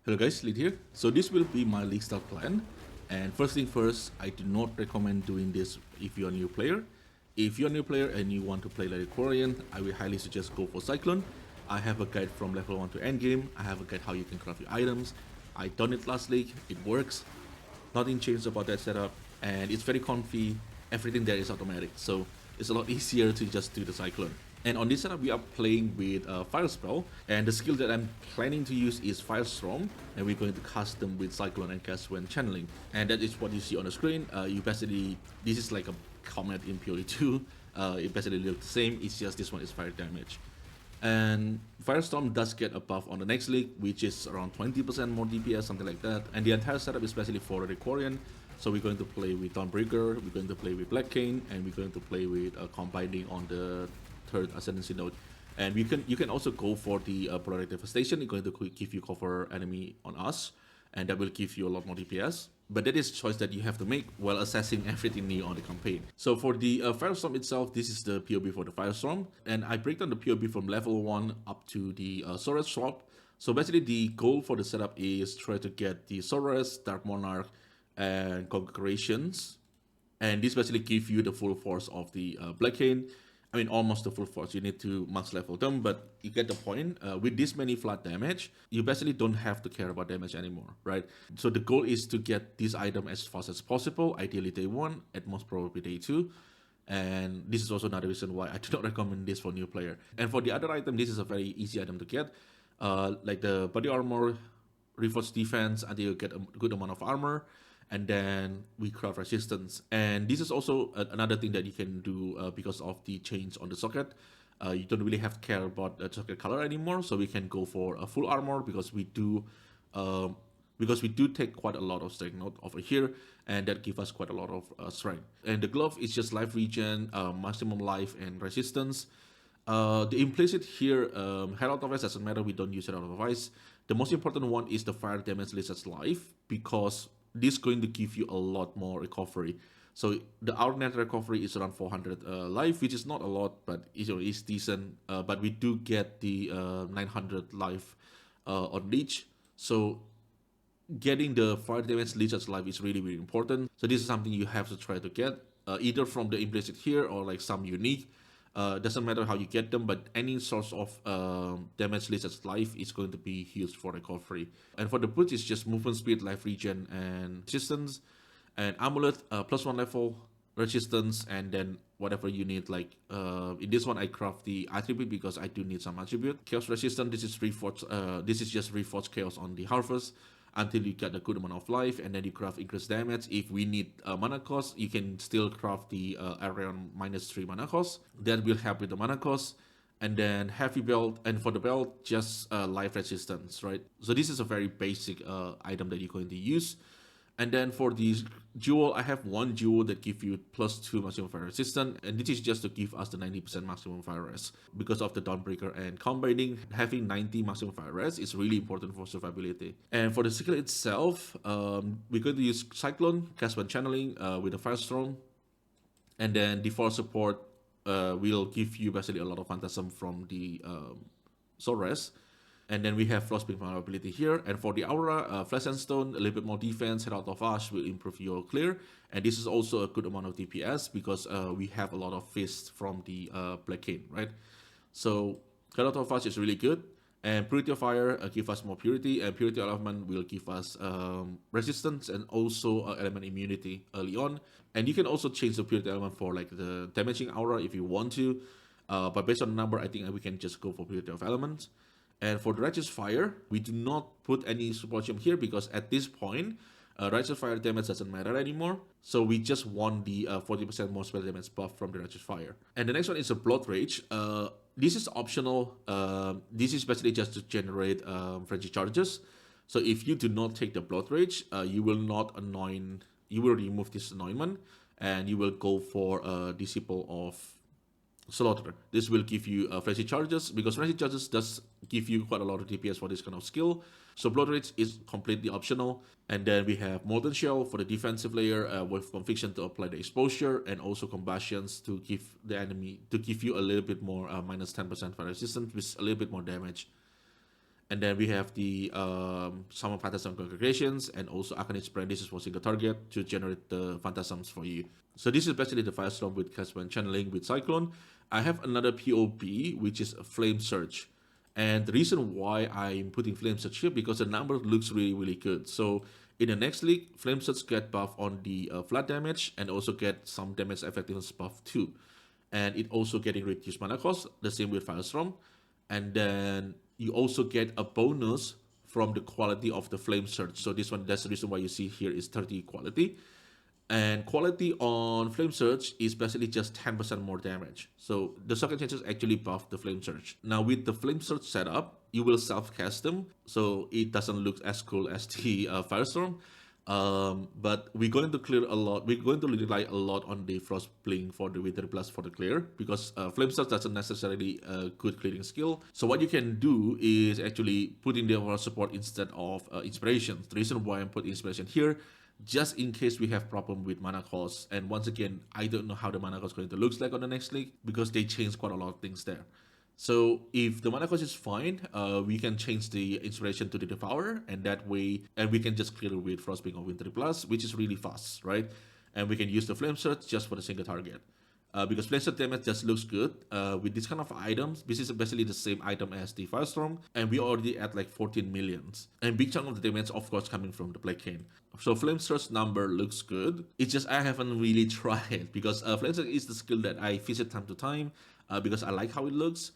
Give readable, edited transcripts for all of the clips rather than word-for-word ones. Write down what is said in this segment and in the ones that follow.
Hello guys, Lid here. So this will be my Leaguestart plan. And first thing first, I do not recommend doing this if you're a new player. If you're a new player and you want to play like a Korean, I will highly suggest go for Cyclone. I have a guide from level 1 to endgame. I have a guide how you can craft your items. I done it last league, it works. Nothing changed about that setup, and it's very comfy. Everything there is automatic, so it's a lot easier to just do the Cyclone. And on this setup, we are playing with Fire Spell, and the skill that I'm planning to use is Firestorm, and we're going to cast them with Cyclone and cast when channeling. And that is what you see on the screen. You basically, this is like a comment in PoE2. It basically looks the same, it's just this one is fire damage. And Firestorm does get a buff on the next league, which is around 20% more DPS, something like that. And the entire setup is basically for the Quarian. So we're going to play with Dawnbreaker, we're going to play with Black Cane, and we're going to play with Combining on the third Ascendancy node. And you can also go for the Protect Devastation. It's going to give you cover enemy on us, and that will give you a lot more DPS. But that is a choice that you have to make while assessing everything new on the campaign. So for the Firestorm itself, this is the POB for the Firestorm. And I break down the POB from level 1 up to the Soros swap. So basically the goal for the setup is try to get the Soros, Dark Monarch, and Congregations. And this basically gives you the full force of the Black Cane. I mean, almost the full force. You need to max level them, but you get the point. With this many flat damage, you basically don't have to care about damage anymore, right? So the goal is to get this item as fast as possible, ideally day 1, at most probably day 2. And this is also another reason why I do not recommend this for new player. And for the other item, this is a very easy item to get. Like the body armor, reinforced defense until you get a good amount of armor, and then we craft resistance. And this is also another thing that you can do because of the change on the socket. You don't really have to care about the socket color anymore, so we can go for a full armor because we do take quite a lot of strength node over here, and that gives us quite a lot of strength. And the glove is just life regen, maximum life, and resistance. The implicit here, Herald of Ice doesn't matter, we don't use Herald of Ice. The most important one is the fire damage lizard's life, because this is going to give you a lot more recovery. So our net recovery is around 400 life, which is not a lot, but it's decent. But we do get the 900 life on leech. So getting the fire damage lizard's life is really, really important. So this is something you have to try to get, either from the implicit here or like some unique. Doesn't matter how you get them, but any source of damage lizard's life is going to be used for recovery. And for the boots, it's just movement speed, life regen, and resistance. And amulet, +1 level, resistance, and then whatever you need. Like in this one, I craft the attribute because I do need some attribute. Chaos resistance, this is this is just reforged chaos on the harvest until you get a good amount of life, and then you craft increased damage. If we need mana cost, you can still craft the Arion -3 mana cost. That will help with the mana cost. And then heavy belt, and for the belt, just life resistance, right? So this is a very basic item that you're going to use. And then for the jewel, I have one jewel that gives you +2 maximum fire resistance, and this is just to give us the 90% maximum fire rest. Because of the Dawnbreaker and combining, having 90 maximum fire rest is really important for survivability. And for the skill itself, we're going to use Cyclone, cast when channeling with the Firestorm, and then default support will give you basically a lot of phantasm from the Soul Rest. And then we have Frostbeam vulnerability here. And for the Aura, Flesh and Stone, a little bit more defense, Herald of Ash will improve your clear. And this is also a good amount of DPS because we have a lot of fists from the Black Cane, right? So Herald of Ash is really good. And Purity of Fire give us more purity, and Purity Element will give us resistance and also element immunity early on. And you can also change the Purity Element for like the damaging aura if you want to. But based on the number, I think we can just go for Purity of Elements. And for the Righteous Fire, we do not put any support gem here because at this point, Righteous Fire damage doesn't matter anymore. So we just want the 40% more spell damage buff from the Righteous Fire. And the next one is a Blood Rage. This is optional. This is basically just to generate frenzy charges. So if you do not take the Blood Rage, you will remove this anointment, and you will go for a Disciple of Slaughter. This will give you frenzy charges because frenzy charges does give you quite a lot of DPS for this kind of skill. So Blood Rage is completely optional. And then we have Molten Shell for the defensive layer with Conviction to apply the exposure, and also Combustions to give you a little bit more -10% fire resistance with a little bit more damage. And then we have the Summon Phantasm Congregations and also Arcanist Brand. This is for single target to generate the Phantasms for you. So this is basically the Firestorm with Casper channeling with Cyclone. I have another POB, which is a Flame Surge. And the reason why I'm putting Flame Surge here, because the number looks really, really good. So in the next league, Flame Surge get buff on the flat damage and also get some damage effectiveness buff too. And it also getting reduced mana cost, the same with Firestorm. And then you also get a bonus from the quality of the Flame Surge. So this one, that's the reason why you see here is 30 quality. And quality on Flame Surge is basically just 10% more damage. So the second chances actually buff the Flame Surge. Now with the Flame Surge setup, you will self-cast them, so it doesn't look as cool as the Firestorm. But we're going to clear a lot. We're going to rely a lot on the Frost Blink for the Wither Blast for the clear, because Flame Surge doesn't necessarily a good clearing skill. So what you can do is actually put in the overall support instead of Inspiration. The reason why I'm putting Inspiration here, just in case we have problem with mana cost. And once again, I don't know how the mana cost is going to look like on the next league, because they changed quite a lot of things there. So if the mana cost is fine, we can change the Inspiration to the Devourer, and that way, and we can just clear it with Frostbite or Winter Plus, which is really fast, right? And we can use the Flame Surge just for the single target. Because Flame Surge damage just looks good. With this kind of items, this is basically the same item as the Firestorm, and we already at like 14 millions. And big chunk of the damage, of course, coming from the Black Cane. So Flame Surge number looks good. It's just I haven't really tried it, because Flame Surge is the skill that I visit time to time, because I like how it looks.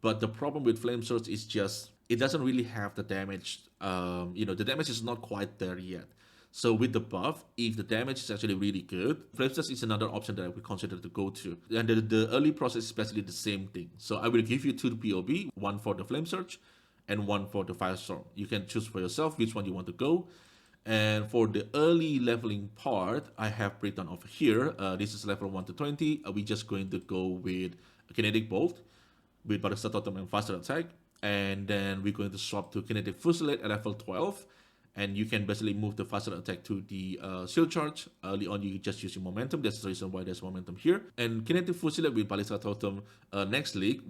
But the problem with Flame Surge is just it doesn't really have the damage. The damage is not quite there yet. So with the buff, if the damage is actually really good, Flame Surge is another option that I would consider to go to. And the early process is basically the same thing. So I will give you 2 POB, one for the Flame Surge and one for the Firestorm. You can choose for yourself which one you want to go. And for the early leveling part, I have breakdown over here. This is level 1 to 20. We're just going to go with Kinetic Bolt, with Barista Totem and faster attack. And then we're going to swap to Kinetic Fusillade at level 12. And you can basically move the faster attack to the shield charge. Early on, you just using momentum. That's the reason why there's momentum here. And Kinetic Fusillade with Ballista Totem next league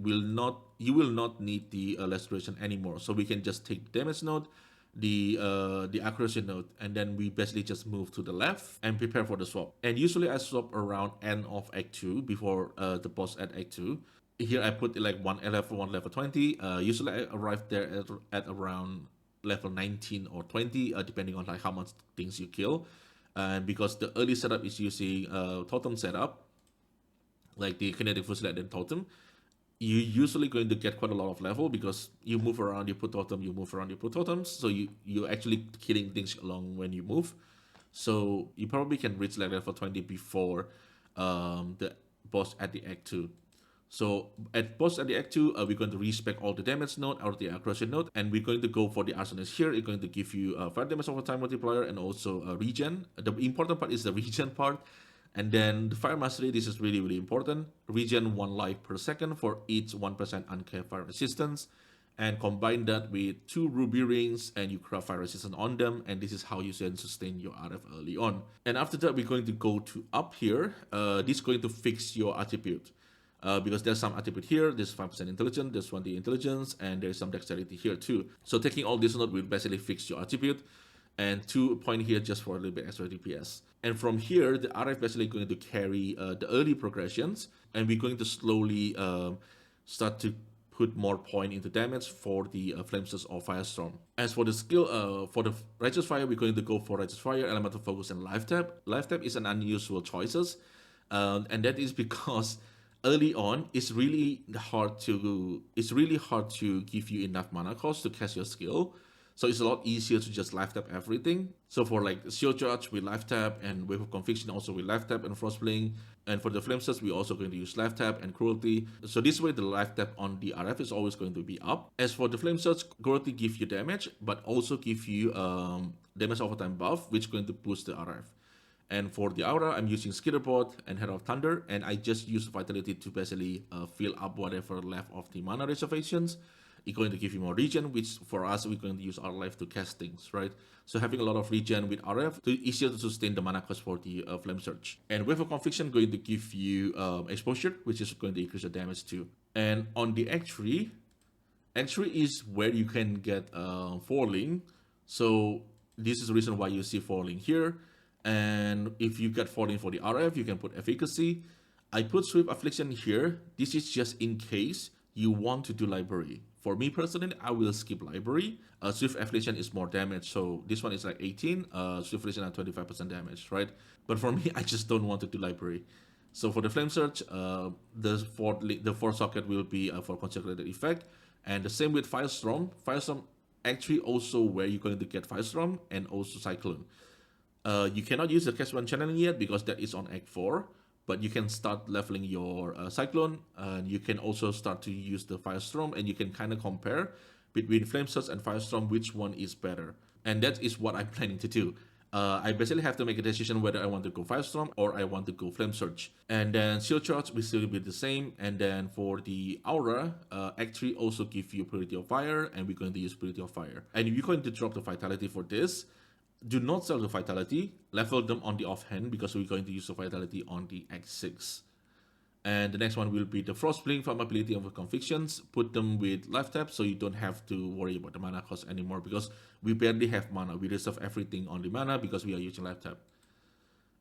you will not need the restoration anymore. So we can just take the damage node, the accuracy node, and then we basically just move to the left and prepare for the swap. And usually I swap around end of Act 2 before the boss at Act 2. Here I put like level 20. Usually I arrive there at around level 19 or 20, depending on like how much things you kill. And because the early setup is using totem setup, like the Kinetic Fusillade and totem, you're usually going to get quite a lot of level, because you move around, you put totem, you move around, you put totems. So you're actually killing things along when you move. So you probably can reach like level 20 before the boss at the Act 2. So at boss at the Act 2, we're going to respec all the damage node or the aggression node, and we're going to go for the Arsonist here. It's going to give you fire damage over time multiplier and also regen. The important part is the regen part. And then the Fire Mastery, this is really, really important. Regen 1 life per second for each 1% uncapped fire resistance. And combine that with 2 ruby rings, and you craft fire resistance on them, and this is how you can sustain your RF early on. And after that, we're going to go to up here. This is going to fix your attribute. Because there's some attribute here, there's 5% intelligence, there's 20 intelligence, and there's some dexterity here too. So taking all this node will basically fix your attribute, and 2 point here just for a little bit extra DPS. And from here, the RF basically going to carry the early progressions, and we're going to slowly start to put more point into damage for the Flame Surge or Firestorm. As for the skill, for the Righteous Fire, we're going to go for Righteous Fire, Elemental Focus, and Life Tap. Life Tap is an unusual choices, and that is because early on, it's really hard to give you enough mana cost to cast your skill. So it's a lot easier to just life tap everything. So for like Shield Charge, we life tap, and Wave of Conviction also we life tap and Frostblink. And for the Flame Surge, we're also going to use life tap and Cruelty. So this way, the life tap on the RF is always going to be up. As for the Flame Surge, Cruelty give you damage, but also give you damage over time buff, which is going to boost the RF. And for the aura, I'm using Skitterbot and Head of Thunder, and I just use Vitality to basically fill up whatever left of the mana reservations. It's going to give you more regen, which for us, we're going to use our life to cast things, right? So having a lot of regen with RF, it's easier to sustain the mana cost for the Flame Surge. And Wave of Conviction going to give you exposure, which is going to increase the damage too. And on the Act 3, Act 3 is where you can get falling. So this is the reason why you see falling here. And if you get falling for the RF, you can put efficacy. I put swift affliction here. This is just in case you want to do library. For me personally, I will skip library. Swift affliction is more damage, so this one is like 18. Swift affliction at 25% damage, right? But for me, I just don't want to do library. So for the flame surge, the fourth socket will be for concentrated effect, and the same with firestorm. Firestorm actually also where you're going to get firestorm and also cyclone. You cannot use the Cast One channeling yet because that is on Act 4, but you can start leveling your Cyclone, and you can also start to use the Firestorm, and you can kind of compare between Flame Surge and Firestorm which one is better. And that is what I'm planning to do. I basically have to make a decision whether I want to go Firestorm or I want to go Flame Surge. And then Shield Charge will still be the same. And then for the Aura, Act 3 also give you Purity of Fire, and we're going to use Purity of Fire. And if you're going to drop the Vitality for this, do not sell the Vitality, level them on the offhand because we're going to use the Vitality on the Act 6. And the next one will be the Frostblink from Ability of Convictions. Put them with life tap so you don't have to worry about the mana cost anymore because we barely have mana. We reserve everything on the mana because we are using life tap.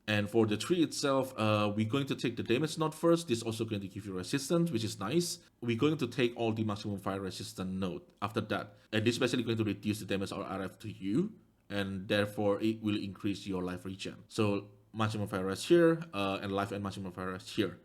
And for the tree itself, we're going to take the damage node first. This is also going to give you resistance, which is nice. We're going to take all the maximum fire resistant node after that. And this is basically going to reduce the damage or RF to you, and therefore it will increase your life regen. So maximum fire rest here, and life and maximum fire rest here.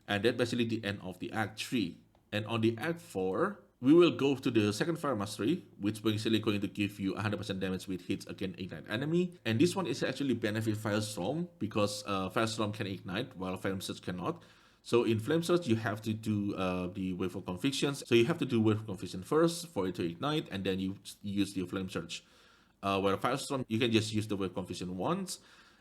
And that's basically the end of the Act 3. And on the Act 4, we will go to the second Fire Mastery, which basically going to give you 100% damage with hits against Ignite enemy. And this one is actually benefit Firestorm because Firestorm can ignite while Flame Surge cannot. So in Flame Surge, you have to do the Wave of Convictions. So you have to do Wave of Conviction first for it to ignite, and then you use the Flame Surge. Where Firestorm, you can just use the Wave Confusion once,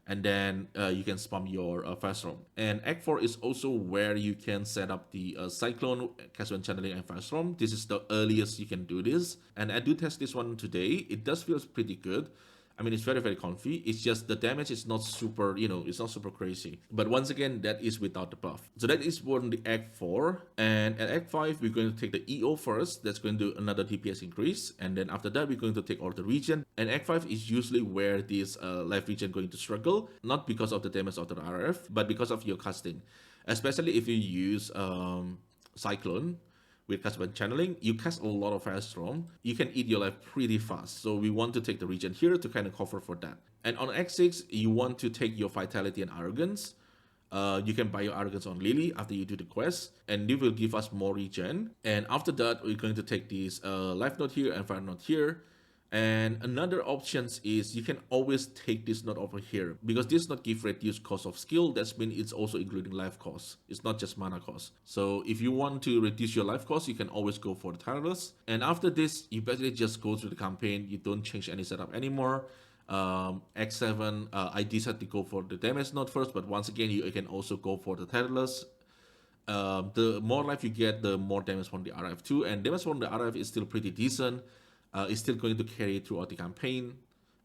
and then you can spam your Firestorm. And Act 4 is also where you can set up the Cyclone, Cast One Channeling, and Firestorm. This is the earliest you can do this. And I do test this one today. It does feel pretty good. I mean, it's very, very comfy. It's just the damage is not super, it's not super crazy. But once again, that is without the buff. So that is for the Act 4. And at Act 5, we're going to take the EO first. That's going to do another DPS increase. And then after that, we're going to take all the regen. And Act 5 is usually where this life regen going to struggle. Not because of the damage of the RF, but because of your casting. Especially if you use Cyclone. With Cast One Channeling, you cast a lot of Firestorm, you can eat your life pretty fast. So we want to take the regen here to kind of cover for that. And on X6, you want to take your Vitality and Arrogance. You can buy your Arrogance on Lily after you do the quest, and it will give us more regen. And after that, we're going to take this Life Node here and Fire Node here. And another option is you can always take this node over here because this node gives reduced cost of skill. That means it's also including life cost. It's not just mana cost. So if you want to reduce your life cost, you can always go for the Tireless. And after this, you basically just go through the campaign. You don't change any setup anymore. X7, I decided to go for the damage node first, but once again, you can also go for the Tireless. The more life you get, the more damage from the RF too. And damage from the RF is still pretty decent. It's still going to carry throughout the campaign,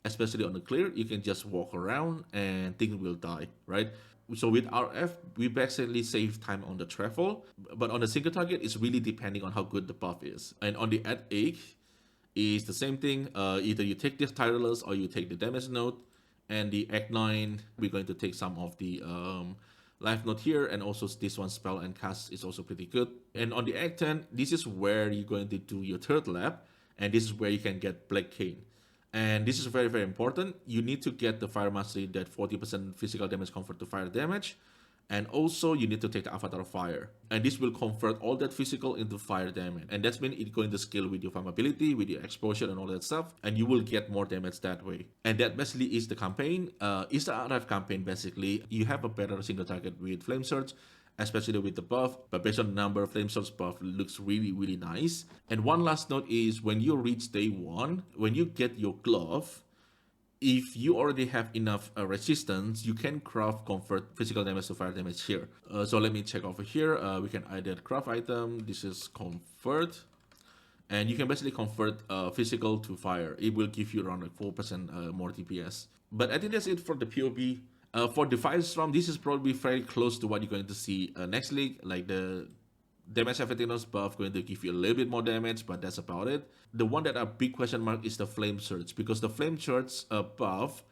especially on the clear. You can just walk around and things will die, right? So with RF, we basically save time on the travel, but on the single target, it's really depending on how good the buff is. And on the Act 8, is the same thing. Either you take this Tireless or you take the damage node. And the Act 9, we're going to take some of the life node here, and also this one spell and cast is also pretty good. And on the Act 10, this is where you're going to do your third lab. And this is where you can get Black Cane. And this is very, very important. You need to get the Fire Mastery that 40% physical damage convert to fire damage. And also you need to take the Avatar of Fire. And this will convert all that physical into fire damage. And that's mean it's going to scale with your farm ability, with your exposure and all that stuff. And you will get more damage that way. And that basically is the campaign. It's the RF campaign basically. You have a better single target with Flame Surge, especially with the buff, but based on the number, Flame Surge buff looks really, really nice. And one last note is when you reach day 1, when you get your glove, if you already have enough resistance, you can convert physical damage to fire damage here. So let me check over here. We can either craft item, this is convert, and you can basically convert physical to fire. It will give you around like 4% more DPS. But I think that's it for the POB. For the Firestorm, this is probably very close to what you're going to see next league, like the Damage Effectiveness buff going to give you a little bit more damage, but that's about it. The one that a big question mark is the Flame Surge, because the Flame Surge buff,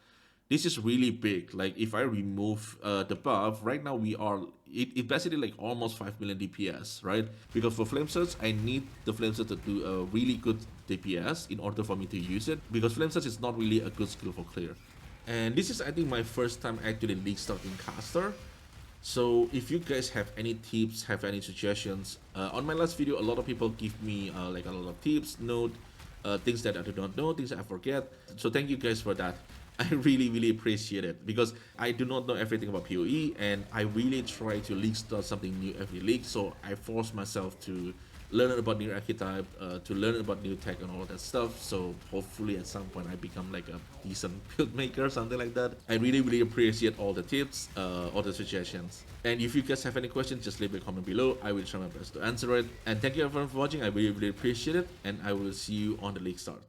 this is really big. Like if I remove the buff, right now it basically like almost 5 million DPS, right? Because for Flame Surge, I need the Flame Surge to do a really good DPS in order for me to use it, because Flame Surge is not really a good skill for clear. And this is, I think, my first time actually League starting caster. So if you guys have any tips, have any suggestions, on my last video, a lot of people give me like a lot of tips, note, things that I do not know, things that I forget. So thank you guys for that. I really appreciate it, because I do not know everything about PoE, and I really try to league start something new every league. So I force myself to learn about new archetype, to learn about new tech and all that stuff. So hopefully at some point I become like a decent build maker, something like that. I really appreciate all the tips, all the suggestions. And if you guys have any questions, just leave a comment below. I will try my best to answer it. And thank you everyone for watching. I really appreciate it. And I will see you on the League Start.